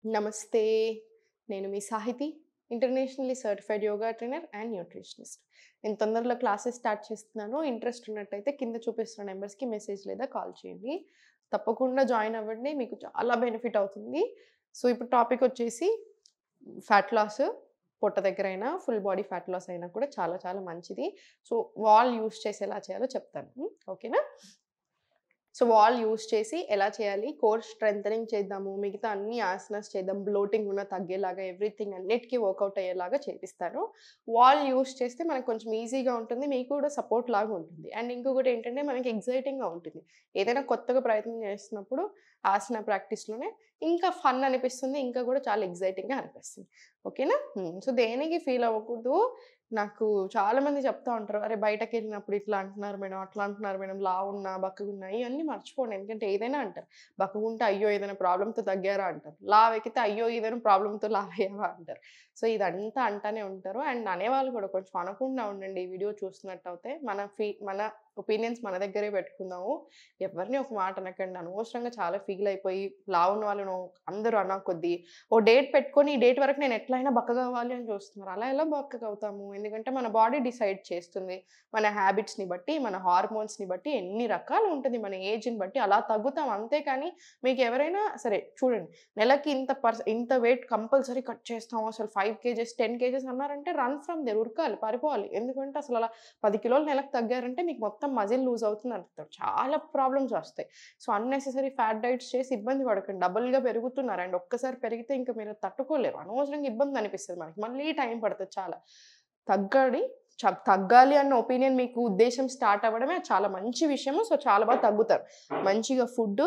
నమస్తే. నేను మీ Sahiti. Internationally certified yoga trainer and nutritionist. నేను తొందరలో క్లాసెస్ స్టార్ట్ చేస్తున్నాను. ఇంట్రెస్ట్ ఉన్నట్టయితే కింద చూపిస్తున్న నెంబర్స్‌కి మెసేజ్ లేదా కాల్ చేయండి. తప్పకుండా జాయిన్ అవ్వండి. మీకు చాలా బెనిఫిట్ అవుతుంది. సో, ఇప్పుడు టాపిక్ వచ్చేసి ఫ్యాట్ లాస్. పొట్ట దగ్గరైనా, ఫుల్ బాడీ ఫ్యాట్ లాస్ అయినా కూడా చాలా చాలా మంచిది. సో, వాల్ యూజ్ చేసి ఎలా చేయాలో చెప్తాను. ఓకేనా? సో, వాల్ యూజ్ చేసి ఎలా చేయాలి? కోర్ స్ట్రెంథెనింగ్ చేద్దాము. మిగతా అన్ని ఆసనాస్ చేద్దాం. బ్లోటింగ్ ఉన్న తగ్గేలాగా ఎవ్రీథింగ్ అన్నిటికి వర్కౌట్ అయ్యేలాగా చేపిస్తాను. వాల్ యూజ్ చేస్తే మనకు కొంచెం ఈజీగా ఉంటుంది. మీకు కూడా సపోర్ట్ లాగా ఉంటుంది. అండ్ ఇంకొకటి ఏంటంటే మనకి ఎక్సైటింగ్‌గా ఉంటుంది. ఏదైనా కొత్తగా ప్రయత్నం చేస్తున్నప్పుడు ఆసన ప్రాక్టీస్‌లోనే ఇంకా ఫన్ అనిపిస్తుంది. ఇంకా కూడా చాలా ఎక్సైటింగ్‌గా అనిపిస్తుంది. ఓకేనా? సో, దేనికి ఫీల్ అవ్వకూడదు. నాకు చాలామంది చెప్తా ఉంటారు. "అరే! బయటకెళ్ళినప్పుడు ఇట్లా అంటున్నారు మేడం, అట్లా అంటున్నారు మేడం, లావున్నా, బక్కగున్నా" ఇయన్నీ మర్చిపోండి. ఎందుకంటే ఏదైనా అంటారు. బక్కగుంటే అయ్యో! ఏదైనా ప్రాబ్లమ్‌తో తగ్గారా అంటారు. లావెక్కితే అయ్యో! ఏదైనా ప్రాబ్లమ్‌తో లావయ్యావా అంటారు. సో, ఇదంతా అంటానే ఉంటారు. అండ్ అనేవాళ్ళు కూడా కొంచెం అనకుండా ఉండండి. ఈ వీడియో చూస్తున్నట్టయితే. మన ఒపీనియన్స్ మన దగ్గరే పెట్టుకుందాము. ఎవరిని ఒక మాట అనకండి. అనవసరంగా చాలా ఫీల్ అయిపోయి లావున్న వాళ్ళను అందరూ కొద్దీ ఓ డేట్ పెట్టుకొని ఈ డేట్ వరకు నేను ఎట్లైనా బక్కగవ్వాలి అని చూస్తున్నారు. అలా ఎలా బక్కగవుతాము? ఎందుకంటే మన బాడీ డిసైడ్ చేస్తుంది. మన హ్యాబిట్స్‌ని బట్టి, మన హార్మోన్స్‌ని బట్టి ఎన్ని రకాలు ఉంటది. మన ఏజ్‌ని బట్టి అలా తగ్గుతాం. అంతేకాని మీకెవరైనా సరే చూడండి. నెలకి ఇంత వెయిట్ కంపల్సరీ కట్ చేస్తాం. అసలు 5 కేజెస్, 10 కేజెస్ అన్నారంటే రన్ ఫ్రమ్ దేర్ ఉరకాలి, పారిపోవాలి. ఎందుకంటే అసలు అలా 10 కిలోలు నెలకు తగ్గారంటే మీకు మొత్తం మజిల్ లూజ్ అవుతుంది అర్థం. చాలా ప్రాబ్లమ్స్ వస్తాయి. సో, అన్నెసెసరీ ఫ్యాట్ డైట్స్ చేసి ఇబ్బంది పడకండి. డబుల్‌గా పెరుగుతున్నారు. అండ్ ఒక్కసారి పెరిగితే ఇంక మీరు తట్టుకోలేరు. అనవసరంగా ఇబ్బంది అనిపిస్తది మనకి. మళ్ళీ టైం పడతది చాలా. తగ్గడి తగ్గాలి అన్న ఒపీనియన్ మీకు ఉద్దేశ్యం స్టార్ట్ అవ్వడమే అది చాలా మంచి విషయము. సో, చాలా బాగా తగ్గుతారు. మంచిగా ఫుడ్డు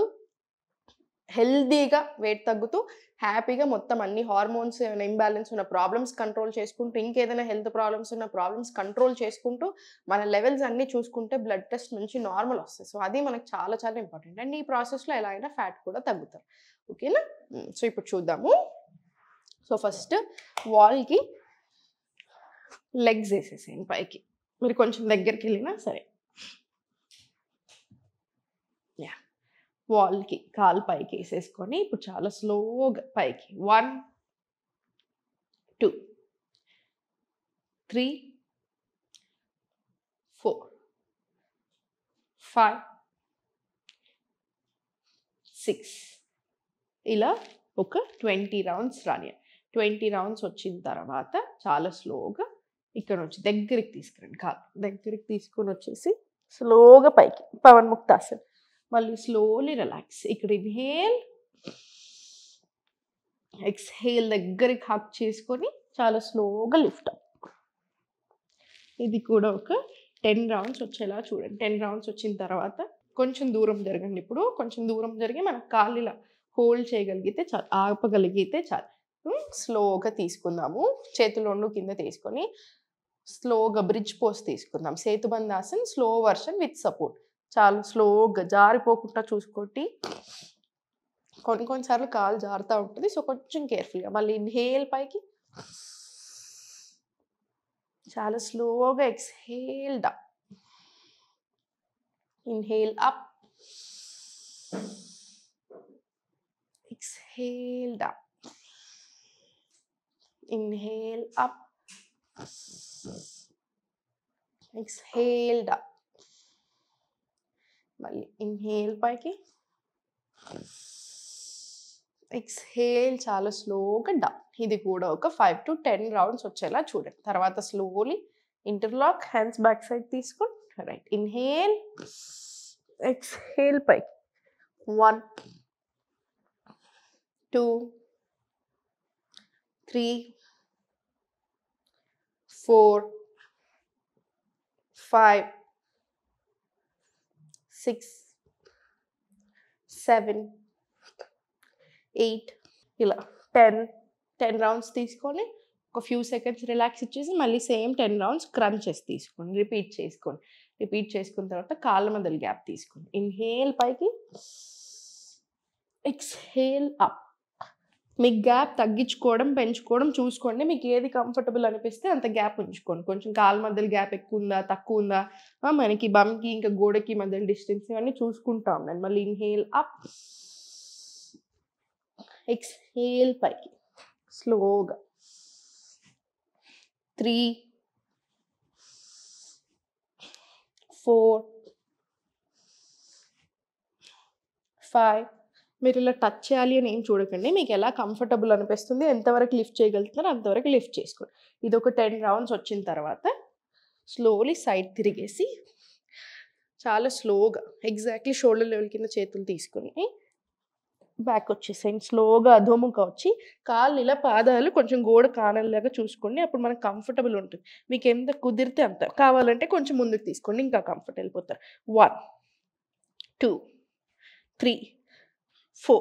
హెల్తీగా వెయిట్ తగ్గుతూ, హ్యాపీగా మొత్తం అన్ని హార్మోన్స్ ఏమైనా ఇంబాలెన్స్ ఉన్న ప్రాబ్లమ్స్ కంట్రోల్ చేసుకుంటూ, ఇంకేదైనా హెల్త్ ప్రాబ్లమ్స్ ఉన్న ప్రాబ్లమ్స్ కంట్రోల్ చేసుకుంటూ, మన లెవెల్స్ అన్నీ చూసుకుంటే బ్లడ్ టెస్ట్ నుంచి నార్మల్ వస్తాయి. సో, అది మనకు చాలా చాలా ఇంపార్టెంట్. అండ్ ఈ ప్రాసెస్‌లో ఎలా అయినా ఫ్యాట్ కూడా తగ్గుతారు. ఓకేనా? సో, ఇప్పుడు చూద్దాము. సో, ఫస్ట్ వాల్‌కి లెగ్స్ ఏసేసేయండి పైకి. మీరు కొంచెం దగ్గరికెళ్ళినా సరే. యాహ్! వాల్‌కి కాలు పైకేసేసుకొని ఇప్పుడు చాలా స్లోగా పైకి 1, 2, 3, 4, 5, 6 ఇలా ఒక 20 రౌండ్స్ రానియండి. 20 రౌండ్స్ వచ్చిన తర్వాత చాలా స్లోగా ఇక్కడ నుంచి దగ్గరికి తీసుకురండి కాలు. దగ్గరికి తీసుకొనొచ్చేసి స్లోగా పైకి పవన్ ముక్తాసన్. మళ్ళీ స్లోలీ రిలాక్స్. ఇక్కడ ఇన్‌హేల్, ఎక్స్‌హేల్ దగ్గరికి హగ్ చేసుకొని చాలా స్లోగా లిఫ్ట్ అప్. ఇది కూడా ఒక 10 రౌండ్స్ వచ్చేలా చూడండి. 10 రౌండ్స్ వచ్చిన తర్వాత కొంచెం దూరం జరగండి. ఇప్పుడు కొంచెం దూరం జరిగి మన కాళ్ళు ఇలా హోల్డ్ చేయగలిగితే చాలు. ఆపగలిగితే చాలు. స్లోగా తీసుకుందాము. చేతులు 2 కింద తీసుకొని స్లోగా బ్రిడ్జ్ పోజ్ తీసుకుందాం. సేతుబంధాసన్ స్లో వర్షన్ విత్ సపోర్ట్. చాలా స్లోగా జారిపోకుండా చూసుకోండి. కొన్ని కొన్ని సార్లు కాలు జారుతా ఉంటది. సో, కొంచెం కేర్‌ఫుల్‌గా. మళ్ళీ ఇన్‌హేల్ పైకి. చాలా స్లోగా exhale down. Inhale up. Exhale down. Inhale up. Exhale down. మళ్ళీ ఇన్‌హేల్ పైకి. ఎక్స్‌హేల్ చాలా స్లోగా డౌన్. ఇది కూడా ఒక 5-10 రౌండ్స్ వచ్చేలా చూడండి. తర్వాత slowly interlock hands back side తీసుకొని రైట్. ఇన్‌హేల్, ఎక్స్‌హేల్ పైకి. 1, 2, 3, 4, 5, 6, 7, 8 ఇలా 10 రౌండ్స్ తీసుకొని ఒక ఫ్యూ సెకండ్స్ రిలాక్స్ ఇచ్చేసి మళ్ళీ సేమ్ 10 రౌండ్స్ క్రంచెస్ తీసుకోండి. రిపీట్ చేసుకోండి. రిపీట్ చేసుకున్న తర్వాత కాళ్ళ మధ్యలో గ్యాప్ తీసుకోండి. ఇన్‌హేల్ పైకి. Exhale up. మీకు గ్యాప్ తగ్గించుకోవడం, పెంచుకోవడం చూసుకోండి. మీకు ఏది కంఫర్టబుల్ అనిపిస్తే అంత గ్యాప్ ఉంచుకోండి. కొంచెం కాళ్ళ మధ్యలో గ్యాప్ ఎక్కువుందా, తక్కువుందా, మనకి బమ్‌కి ఇంకా గోడకి మధ్యలో డిస్టెన్స్ ఇవన్నీ చూసుకుంటా ఉండండి. మళ్ళీ ఇన్‌హేల్ అప్. ఎక్స్హేల్ పైకి స్లోగా 3 4 5 మీరు ఇలా టచ్ చేయాలి అని ఏం చూడకండి. మీకు ఎలా కంఫర్టబుల్ అనిపిస్తుంది, ఎంతవరకు లిఫ్ట్ చేయగలుగుతున్నారో అంతవరకు లిఫ్ట్ చేసుకోండి. ఇది ఒక 10 రౌండ్స్ వచ్చిన తర్వాత స్లోలీ సైడ్ తిరిగేసి చాలా స్లోగా ఎగ్జాక్ట్లీ షోల్డర్ లెవెల్ కింద చేతులు తీసుకొని బ్యాక్ వచ్చేసేయండి. స్లోగా అధోముఖ వచ్చి కాళ్ళు ఇలా పాదాలు కొంచెం గోడ కానలాగా చూసుకోండి. అప్పుడు మనకు కంఫర్టబుల్ ఉంటుంది. మీకు ఎంత కుదిరితే అంత, కావాలంటే కొంచెం ముందుకు తీసుకోండి, ఇంకా కంఫర్ట్ వెళ్ళిపోతారు. 1 2 3 4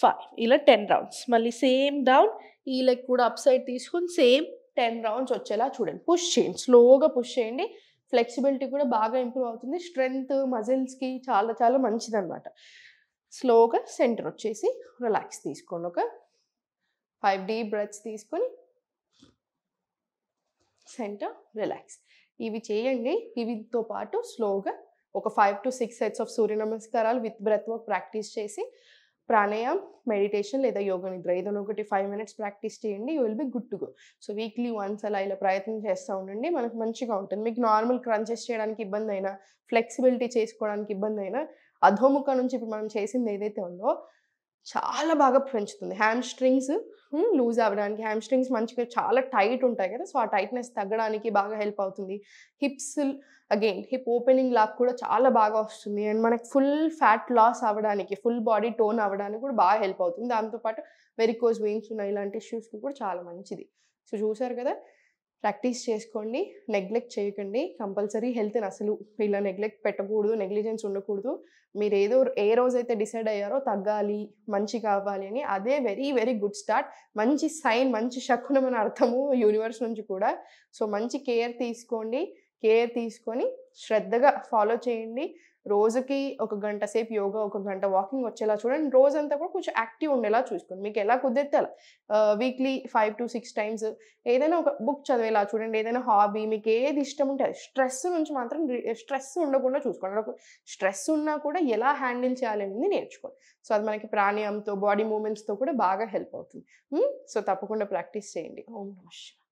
5 ఇలా 10 రౌండ్స్. మళ్ళీ సేమ్ డౌన్, ఈ లెగ్ కూడా అప్ సైడ్ తీసుకొని సేమ్ 10 రౌండ్స్ వచ్చేలా చూడండి. పుష్ చేయండి, స్లోగా పుష్ చేయండి. ఫ్లెక్సిబిలిటీ కూడా బాగా ఇంప్రూవ్ అవుతుంది. స్ట్రెంగ్త్ మజిల్స్కి చాలా చాలా మంచిది అనమాట. స్లోగా సెంటర్ వచ్చేసి రిలాక్స్ తీసుకోండి. ఒక 5 డీప్ బ్రెత్స్ తీసుకొని సెంటర్ రిలాక్స్. ఇవి చేయండి. ఇవితో పాటు స్లోగా ఒక 5 to 6 సెట్స్ ఆఫ్ సూర్య నమస్కారాలు విత్ బ్రెత్ వర్క్ ప్రాక్టీస్ చేసి ప్రాణాయామ్, మెడిటేషన్ లేదా యోగా నిద్ర ఏదైనా ఒకటి 5 minutes ప్రాక్టీస్ చేయండి. You will be good to go. So weekly once అలా ఇలా ప్రయత్నం చేస్తూ ఉండండి. మనకు మంచిగా ఉంటుంది. మీకు నార్మల్ క్రంచెస్ చేయడానికి ఇబ్బంది అయినా, ఫ్లెక్సిబిలిటీ చేసుకోవడానికి ఇబ్బంది అయినా, అధోముఖ నుంచి ఇప్పుడు మనం చేసింది ఏదైతే ఉందో చాలా బాగా పెంచుతుంది. హ్యామ్ స్ట్రింగ్స్ లూజ్ అవ్వడానికి, హ్యామ్ స్ట్రింగ్స్ మంచిగా చాలా టైట్ ఉంటాయి కదా, సో ఆ టైట్నెస్ తగ్గడానికి బాగా హెల్ప్ అవుతుంది. Hips again hip opening lock కూడా చాలా బాగా వస్తుంది. అండ్ మనకి ఫుల్ ఫ్యాట్ లాస్ అవ్వడానికి, ఫుల్ బాడీ టోన్ అవ్వడానికి కూడా బాగా హెల్ప్ అవుతుంది. దాంతోపాటు వెరికోజ్ వెయిన్స్ ఉన్న ఇలాంటి ఇష్యూస్కి కూడా చాలా మంచిది. సో చూసారు కదా, ప్రాక్టీస్ చేసుకోండి, నెగ్లెక్ట్ చేయకండి. కంపల్సరీ హెల్త్ని అసలు ఇలా నెగ్లెక్ట్ పెట్టకూడదు, నెగ్లిజెన్స్ ఉండకూడదు. మీరు ఏ రోజైతే డిసైడ్ అయ్యారో తగ్గాలి, మంచి కావాలి అని, అదే వెరీ వెరీ గుడ్ స్టార్ట్. మంచి సైన్, మంచి శకునం అని అర్థము యూనివర్స్ నుంచి కూడా. సో మంచి కేర్ తీసుకోండి. కేర్ తీసుకొని శ్రద్ధగా ఫాలో చేయండి. రోజుకి 1 గంట సేపు యోగా, 1 గంట వాకింగ్ వచ్చేలా చూడండి. రోజంతా కూడా కొంచెం యాక్టివ్ ఉండేలా చూసుకోండి. మీకు ఎలా కుదిరితే అలా వీక్లీ 5 to 6 times ఏదైనా ఒక బుక్ చదివేలా చూడండి. ఏదైనా హాబీ మీకు ఏది ఇష్టం ఉంటే అది. స్ట్రెస్ నుంచి మాత్రం స్ట్రెస్ ఉండకుండా చూసుకోండి. స్ట్రెస్ ఉన్నా కూడా ఎలా హ్యాండిల్ చేయాలి అనేది నేర్చుకోండి. సో అది మనకి ప్రాణాయామంతో, బాడీ మూమెంట్స్తో కూడా బాగా హెల్ప్ అవుతుంది. సో తప్పకుండా ప్రాక్టీస్ చేయండి. ఓం నమః శివాయ.